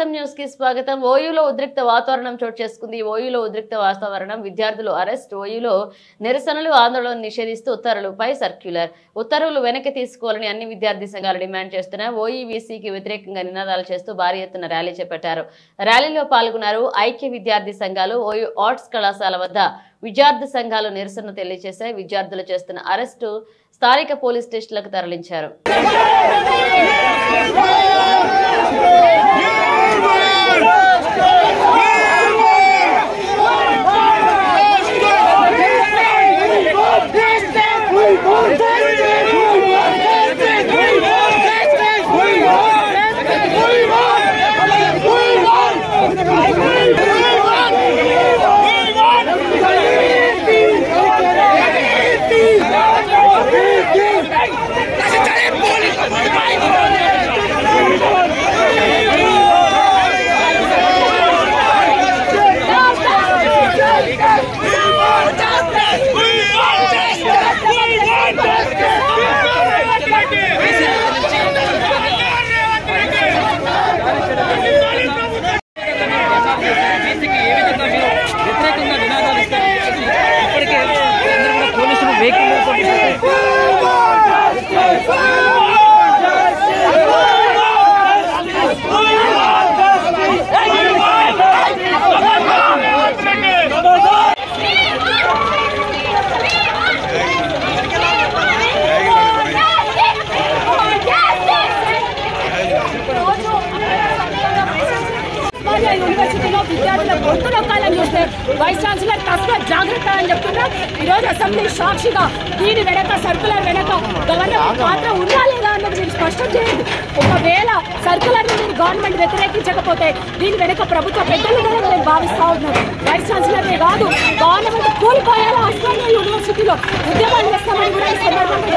వాస్తవం న్యూస్ కి స్వాగతం. ఓయూలో ఉద్రిక్త వాతావరణం చోటు చేసుకుంది. ఓయూలో ఉద్రిక్త వాతావరణం, విద్యార్థులు అరెస్ట్. ఓయూలో నిరసనలు, ఆందోళన నిషేధిస్తూ ఉత్తర్వులపై సర్క్యులర్. ఉత్తర్వులు వెనక్కి తీసుకోవాలని అన్ని విద్యార్థి సంఘాలు డిమాండ్ చేస్తున్నా ఓఈవీసీకి వ్యతిరేకంగా నినాదాలు చేస్తూ భారీ ఎత్తున ర్యాలీ చేపట్టారు. ర్యాలీలో పాల్గొన్నారు ఐక్య విద్యార్థి సంఘాలు. ఓయూ ఆర్ట్స్ కళాశాల వద్ద విద్యార్థి సంఘాలు నిరసన తెలియజేశాయి. విద్యార్థులు చేస్తున్న అరెస్టు స్థానిక పోలీస్ స్టేషన్లకు తరలించారు. యూనివర్సిటీలో విద్యార్థుల గొంతు నొక్కాలని చూస్తే వైస్ ఛాన్సలర్ తస్మాత్ జాగ్రత్త అని చెప్తున్నా. ఈరోజు అసెంబ్లీ సాక్షిగా దీని వెనక సర్కులర్ వెనక గవర్నమెంట్ పాత్ర ఉందా లేదా అన్నది మీరు స్పష్టం చేయండి. ఒకవేళ సర్కులర్ ని మీరు గవర్నమెంట్ వ్యతిరేకించకపోతే దీని వెనక ప్రభుత్వ పెద్దలు నేను భావిస్తా ఉన్నాను. వైస్ ఛాన్సలర్నే కాదు, గవర్నమెంట్ కూలిపోయేలా ఉస్మానియా యూనివర్సిటీలో ఉద్యమాలు చేస్తామని కూడా ఈ సందర్భంగా